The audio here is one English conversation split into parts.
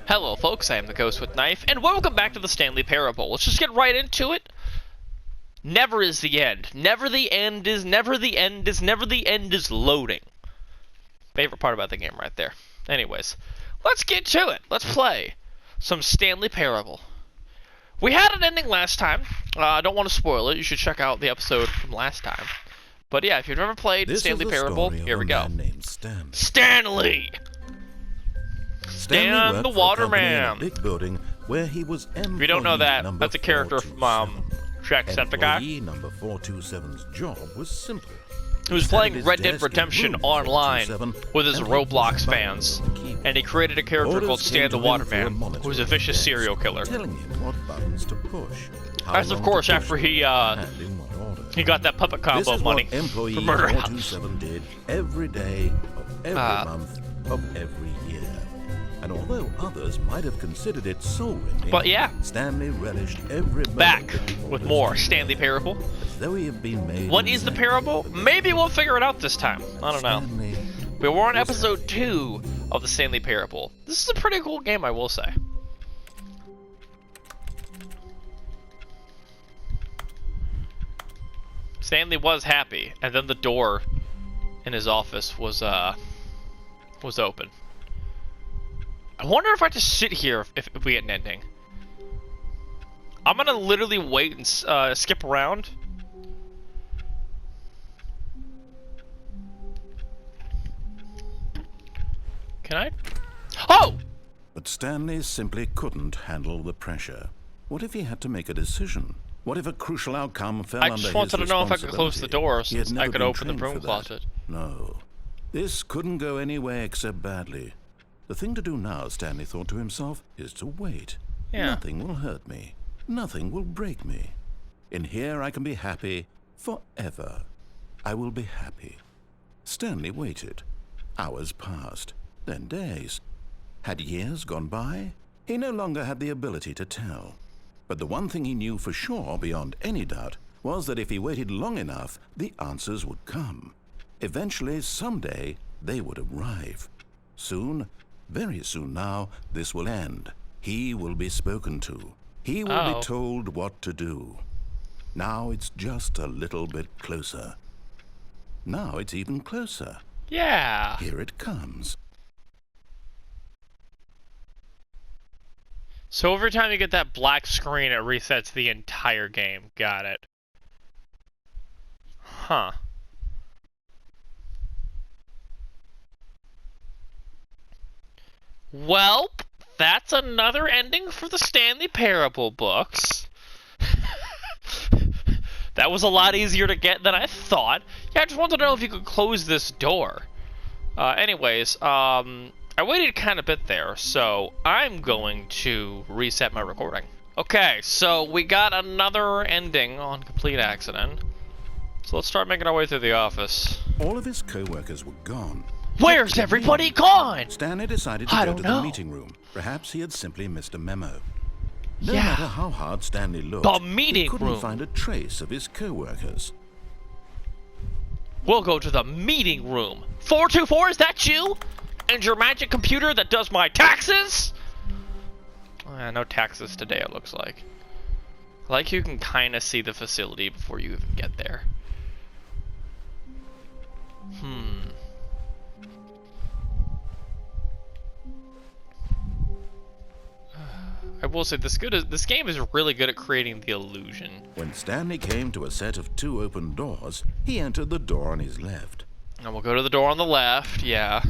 Hello folks, I am the Ghost with Knife, and welcome back to the Stanley Parable. Let's just get right into it. Never is the end. Never the end is, never the end is, never the end is loading. Favorite part about the game right there. Anyways, let's get to it. Let's play some Stanley Parable. We had an ending last time. I don't want to spoil it. You should check out the episode from last time. But yeah, if you've never played Stanley Parable, here we go. Stanley! Stan the Waterman. Big building where he was if you don't know that, that's a character from Jacksepticeye. Number 427's job was simple. He was playing Red Dead Redemption online with his Roblox fans, and he created a character called Stan the Waterman, who was a vicious serial killer. Telling him what buttons to push. That's of course after he got that puppet combo money from Murder House. 427 did every day of every month of every year. And although others might have considered it soul-rending, but yeah, Stanley relished every moment. Back with more Stanley Parable. Though he had been made what is the parable? Maybe we'll figure it out this time. I don't know. We were on episode 2 of the Stanley Parable. This is a pretty cool game, I will say. Stanley was happy, and then the door in his office was open. I wonder if I just sit here if we get an ending. I'm gonna literally wait and skip around. Can I? Oh! But Stanley simply couldn't handle the pressure. What if he had to make a decision? What if a crucial outcome fell under his responsibility? I just wanted to know if I could close the door so I could open the broom closet. No. This couldn't go any way except badly. The thing to do now, Stanley thought to himself, is to wait. Yeah. Nothing will hurt me. Nothing will break me. In here I can be happy forever. I will be happy. Stanley waited. Hours passed, then days. Had years gone by? He no longer had the ability to tell. But the one thing he knew for sure, beyond any doubt, was that if he waited long enough, the answers would come. Eventually, someday, they would arrive. Soon, very soon now, this will end. He will be spoken to. He will be told what to do. Now it's just a little bit closer. Now it's even closer. Yeah. Here it comes. So every time you get that black screen, it resets the entire game. Got it. Huh. Well, that's another ending for the Stanley Parable books. That was a lot easier to get than I thought. Yeah, I just wanted to know if you could close this door. Anyways, I waited kind of a bit there, so I'm going to reset my recording. Okay, so we got another ending on complete accident. So let's start making our way through the office. All of his co-workers were gone. Where's everybody gone? Stanley decided to go to the meeting room. Perhaps he had simply missed a memo. No matter how hard Stanley looked, he couldn't find a trace of his co-workers. We'll go to the meeting room. 424, is that you? And your magic computer that does my taxes? No taxes today, it looks like. Like you can kind of see the facility before you even get there. I will say this game is really good at creating the illusion. When Stanley came to a set of 2 open doors, he entered the door on his left. And we'll go to the door on the left, yeah.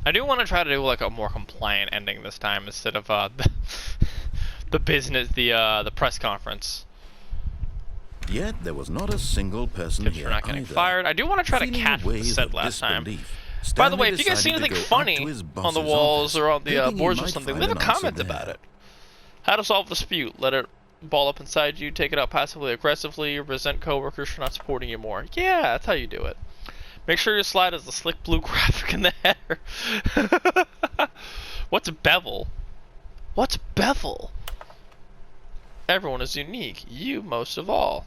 I do want to try to do like a more compliant ending this time instead of the press conference. Yet there was not a single person here you're not getting either. fired. I do want to try to catch what was said last time. By the way, if you guys see anything funny on the walls or on the boards or something, leave a comment about it. How to solve the dispute. Let it ball up inside you, take it out passively, aggressively, resent coworkers for not supporting you more. Yeah, that's how you do it. Make sure your slide has the slick blue graphic in the header. What's bevel? What's bevel? Everyone is unique. You most of all.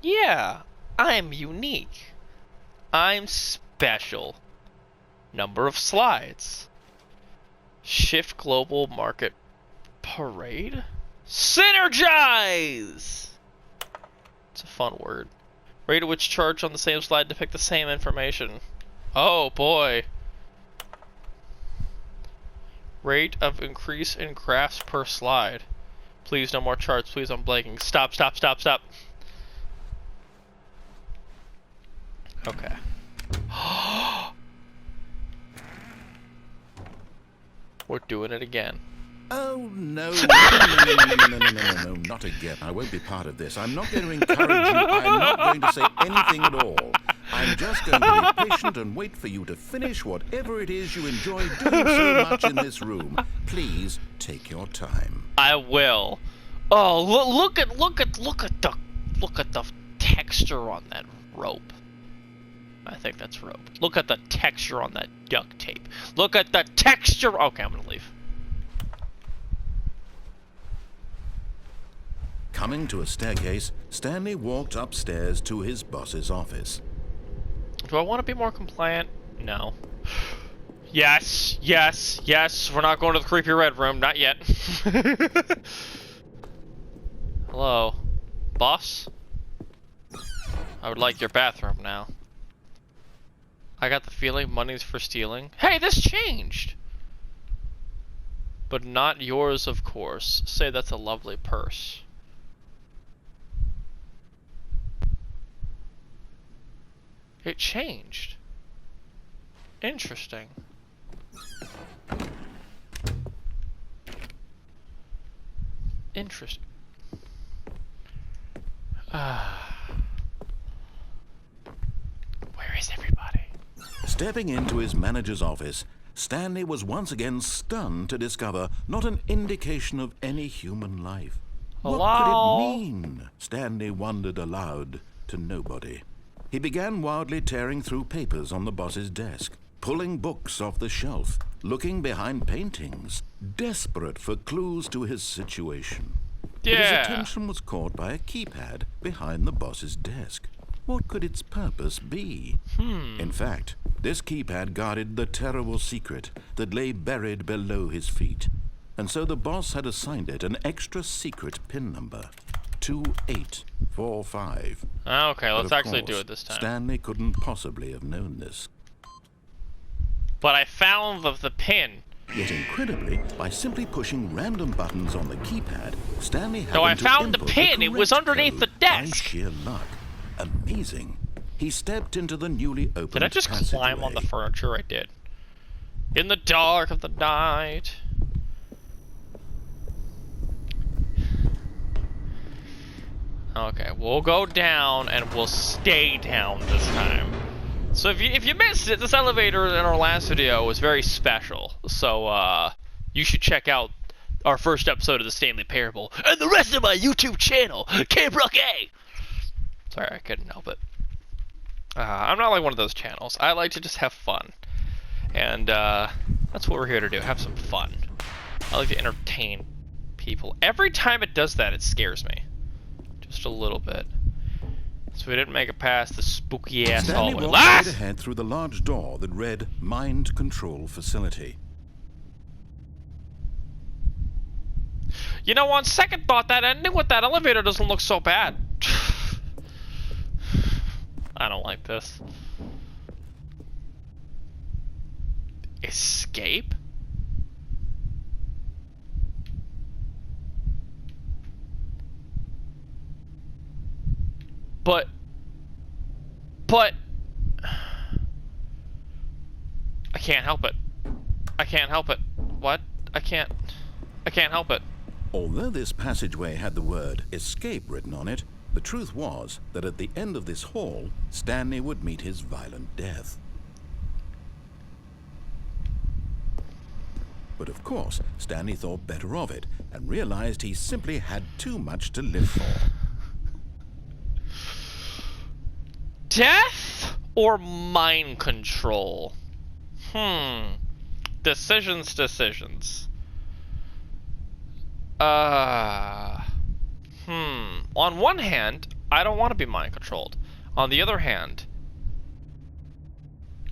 Yeah, I'm unique. I'm special. Number of slides. Shift global market parade? Synergize! It's a fun word. Rate at which charts on the same slide depict the same information. Oh boy. Rate of increase in graphs per slide. Please, no more charts. Please, I'm blanking. Stop, stop, stop, stop. Okay. We're doing it again. Oh, no. No, not again. I won't be part of this. I'm not going to encourage you. I'm not going to say anything at all. I'm just going to be patient and wait for you to finish whatever it is you enjoy doing so much in this room. Please take your time. I will. Oh, look at the texture on that rope. I think that's rope. Look at the texture on that duct tape. Look at the texture. Okay, I'm gonna leave. Coming to a staircase, Stanley walked upstairs to his boss's office. Do I want to be more compliant? No. Yes, yes, yes. We're not going to the creepy red room. Not yet. Hello. Boss? I would like your bathroom now. I got the feeling money's for stealing. Hey, this changed! But not yours, of course. Say that's a lovely purse. It changed. Interesting. Interesting. Where is everybody? Stepping into his manager's office, Stanley was once again stunned to discover not an indication of any human life. Hello? What could it mean? Stanley wondered aloud to nobody. He began wildly tearing through papers on the boss's desk, pulling books off the shelf, looking behind paintings, desperate for clues to his situation. But his attention was caught by a keypad behind the boss's desk. What could its purpose be? In fact, this keypad guarded the terrible secret that lay buried below his feet. And so the boss had assigned it an extra secret PIN number, 2845. Okay, let's actually do course, it this time. Stanley couldn't possibly have known this. But I found the pin. Yet incredibly, by simply pushing random buttons on the keypad, Stanley had No, I to found the input pin. It was correct underneath code the desk. By sheer luck. Amazing. He stepped into the newly opened Did I just climb on the passageway. furniture? I did. In the dark of the night. Okay, we'll go down and we'll stay down this time. So if you missed it, this elevator in our last video was very special. So you should check out our first episode of the Stanley Parable and the rest of my YouTube channel, K-Brock-A. Sorry, I couldn't help it. I'm not like one of those channels. I like to just have fun. And that's what we're here to do, have some fun. I like to entertain people. Every time it does that, it scares me. Just a little bit. So we didn't make it past the spooky ass Stanley hallway. walked straight ahead through the large door that read Mind Control Facility. You know, on second thought, that ending with that elevator doesn't look so bad. I don't like this. Escape? But I can't help it. I can't help it. What? I can't help it. Although this passageway had the word escape written on it, the truth was that at the end of this hall, Stanley would meet his violent death. But of course, Stanley thought better of it and realized he simply had too much to live for. Death or mind control? Decisions. On one hand, I don't want to be mind controlled. On the other hand,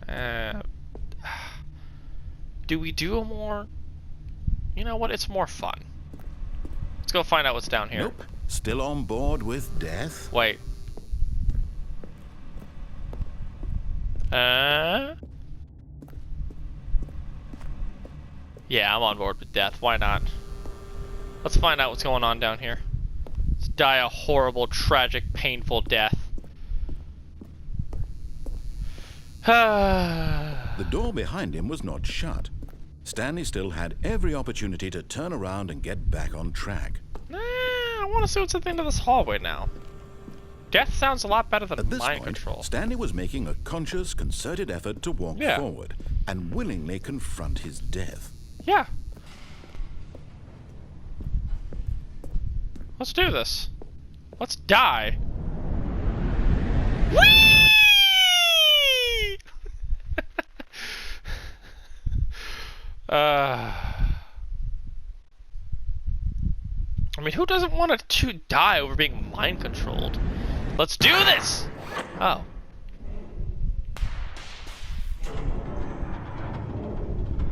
Uh, do we do a more? You know what? It's more fun. Let's go find out what's down here. Nope. Still on board with death? Wait. Yeah, I'm on board with death. Why not? Let's find out what's going on down here. Let's die a horrible, tragic, painful death. The door behind him was not shut. Stanley still had every opportunity to turn around and get back on track. I want to see what's at the end of this hallway now. Death sounds a lot better than At this mind point, control. Stanley was making a conscious, concerted effort to walk forward and willingly confront his death. Yeah. Let's do this. Let's die. Whee! I mean, who doesn't want to die over being mind controlled? Let's do this! Oh.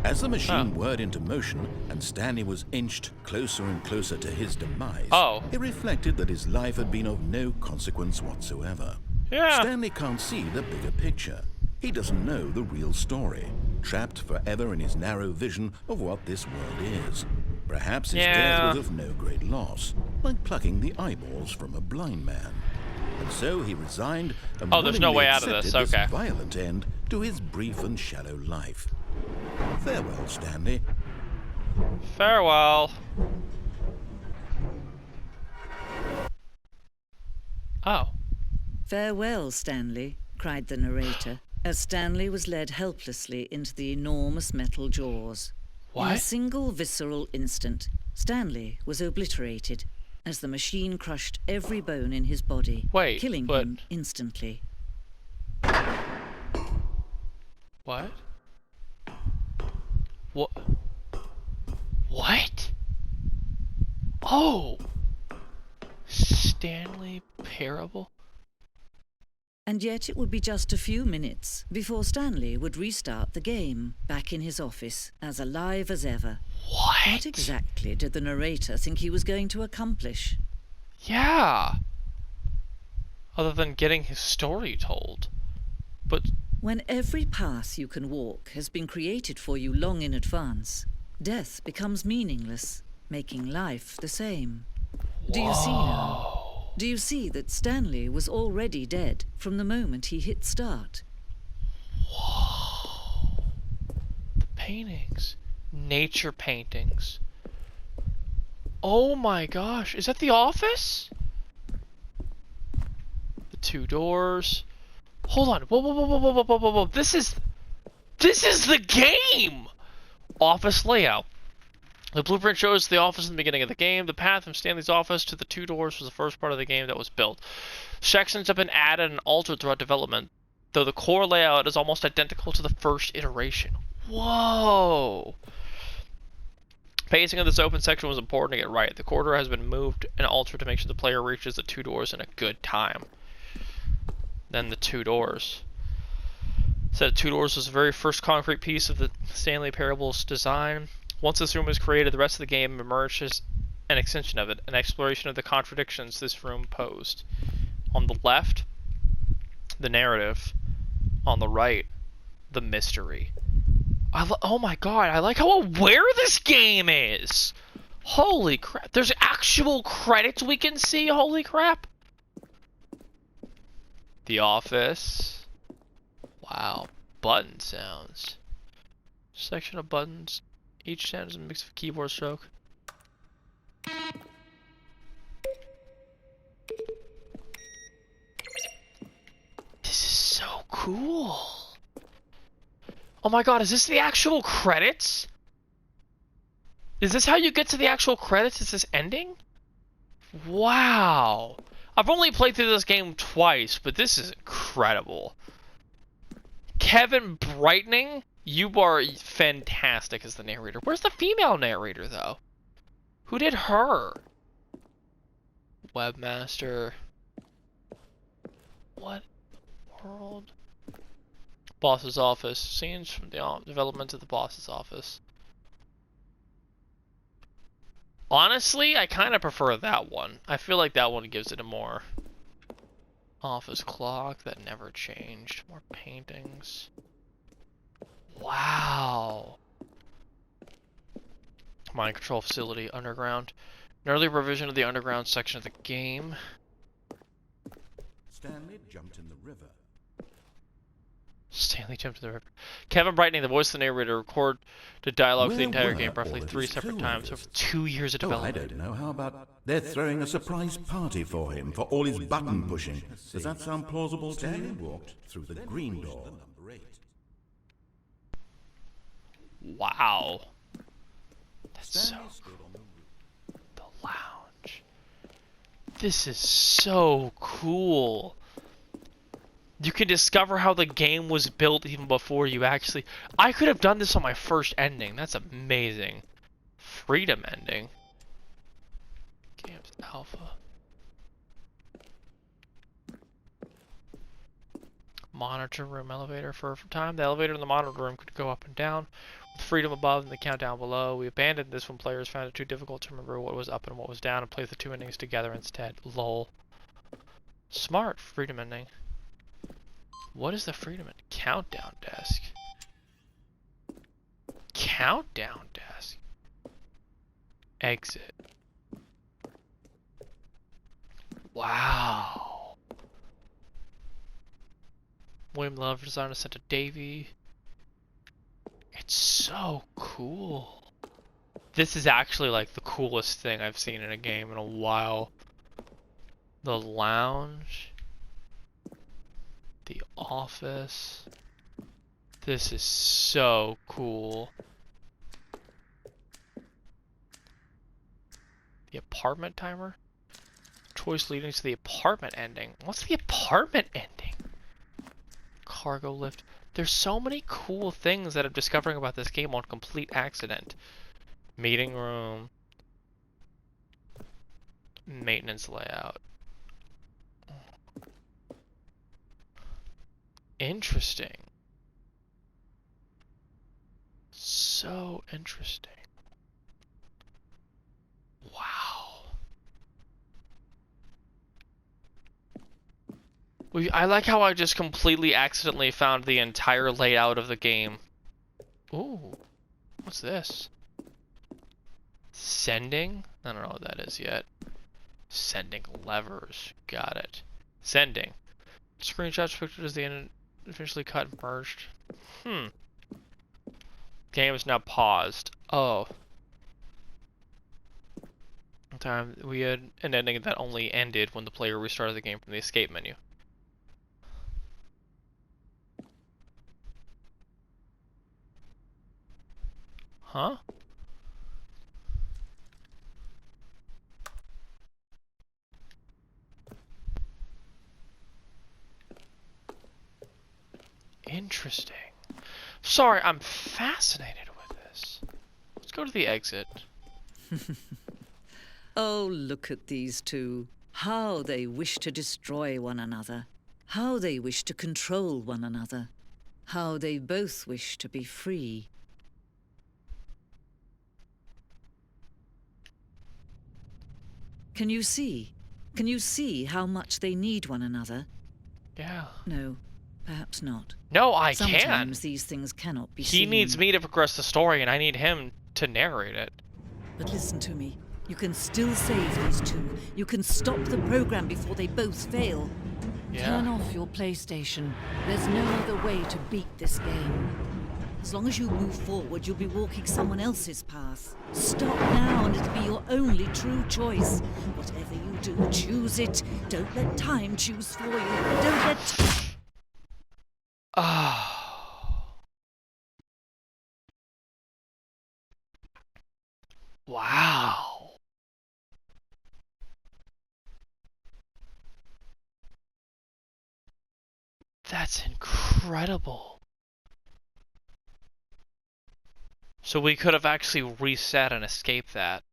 As the machine whirred into motion and Stanley was inched closer and closer to his demise, he reflected that his life had been of no consequence whatsoever. Yeah. Stanley can't see the bigger picture. He doesn't know the real story, trapped forever in his narrow vision of what this world is. Perhaps his death was of no great loss, like plucking the eyeballs from a blind man. And so he resigned and there's no way out of this. this violent end to his brief and shallow life. Farewell, Stanley. Farewell. Oh. Farewell, Stanley, cried the narrator, as Stanley was led helplessly into the enormous metal jaws. What? In a single visceral instant, Stanley was obliterated as the machine crushed every bone in his body, killing him instantly. What? What? What? Oh! Stanley Parable? And yet it would be just a few minutes before Stanley would restart the game, back in his office, as alive as ever. What exactly did the narrator think he was going to accomplish? Yeah! Other than getting his story told. But when every path you can walk has been created for you long in advance, death becomes meaningless, making life the same. Do you see now? Do you see that Stanley was already dead from the moment he hit start? Whoa. The paintings. Nature paintings. Oh my gosh. Is that the office? The two doors. Hold on. Whoa, whoa, whoa, whoa, whoa, whoa, whoa, whoa. This is the game! Office layout. The blueprint shows the office in the beginning of the game. The path from Stanley's office to the two doors was the first part of the game that was built. Sections have been added and altered throughout development, though the core layout is almost identical to the first iteration. Whoa! Pacing of this open section was important to get right. The corridor has been moved and altered to make sure the player reaches the two doors in a good time. Then the two doors. Said two doors was the very first concrete piece of the Stanley Parable's design. Once this room is created, the rest of the game emerges an extension of it, an exploration of the contradictions this room posed. On the left, the narrative. On the right, the mystery. Oh my god, I like how aware this game is! Holy crap, there's actual credits we can see, holy crap! The office. Wow, button sounds. Section of buttons. Each sound is a mix of keyboard stroke. This is so cool. Oh my god, is this the actual credits? Is this how you get to the actual credits? Is this ending? Wow. I've only played through this game twice, but this is incredible. Kevin Brightening? You are fantastic as the narrator. Where's the female narrator, though? Who did her? Webmaster. What world? Boss's office. Scenes from the development of the boss's office. Honestly, I kind of prefer that one. I feel like that one gives it a more... Office clock that never changed. More paintings. Wow. Mind control facility, underground. An early revision of the underground section of the game. Stanley jumped in the river. Stanley jumped in the river. Kevin Brightning, the voice of the narrator, recorded the dialogue for the entire game roughly 3 separate times over 2 years of Oh, I development. don't know. How about they're throwing a surprise party for him for all his button pushing? Does that sound plausible to you? Walked through the green door. Wow. That's so cool. The lounge. This is so cool. You can discover how the game was built even before you actually... I could have done this on my first ending. That's amazing. Freedom ending. Games Alpha. Monitor room elevator. For a time, the elevator in the monitor room could go up and down. With freedom above and the countdown below. We abandoned this when players found it too difficult to remember what was up and what was down and played the two endings together instead. Lol. Smart freedom ending. What is the freedom ending? Countdown desk. Countdown desk. Exit. Wow. William Love design is sent to Davey. It's so cool. This is actually like the coolest thing I've seen in a game in a while. The lounge. The office. This is so cool. The apartment timer. Choice leading to the apartment ending. What's the apartment ending? Cargo lift. There's so many cool things that I'm discovering about this game on complete accident. Meeting room. Maintenance layout. Interesting. So interesting. Wow. I like how I just completely accidentally found the entire layout of the game. Ooh. What's this? Sending? I don't know what that is yet. Sending levers. Got it. Sending. Screenshots, pictures as the end officially cut and merged. Game is now paused. Oh. Time we had an ending that only ended when the player restarted the game from the escape menu. Huh? Interesting. Sorry, I'm fascinated with this. Let's go to the exit. Oh, look at these two. How they wish to destroy one another. How they wish to control one another. How they both wish to be free. Can you see? Can you see how much they need one another? Yeah. No, perhaps not. No, I Sometimes can't. these things cannot be He seen. needs me to progress the story, and I need him to narrate it. But listen to me. You can still save these two. You can stop the program before they both fail. Yeah. Turn off your PlayStation. There's no other way to beat this game. As long as you move forward, you'll be walking someone else's path. Stop now and it'll be your only true choice. Whatever you do, choose it. Don't let time choose for you. Don't let... Oh. Wow. That's incredible. So we could have actually reset and escaped that.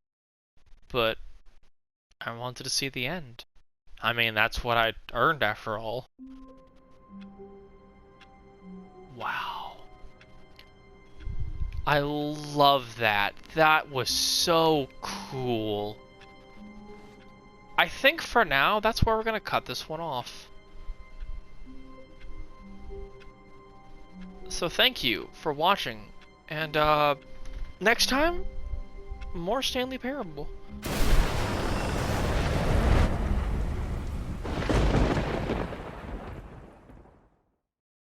But I wanted to see the end. I mean, that's what I earned after all. Wow. I love that. That was so cool. I think for now, that's where we're going to cut this one off. So thank you for watching. And next time, more Stanley Parable.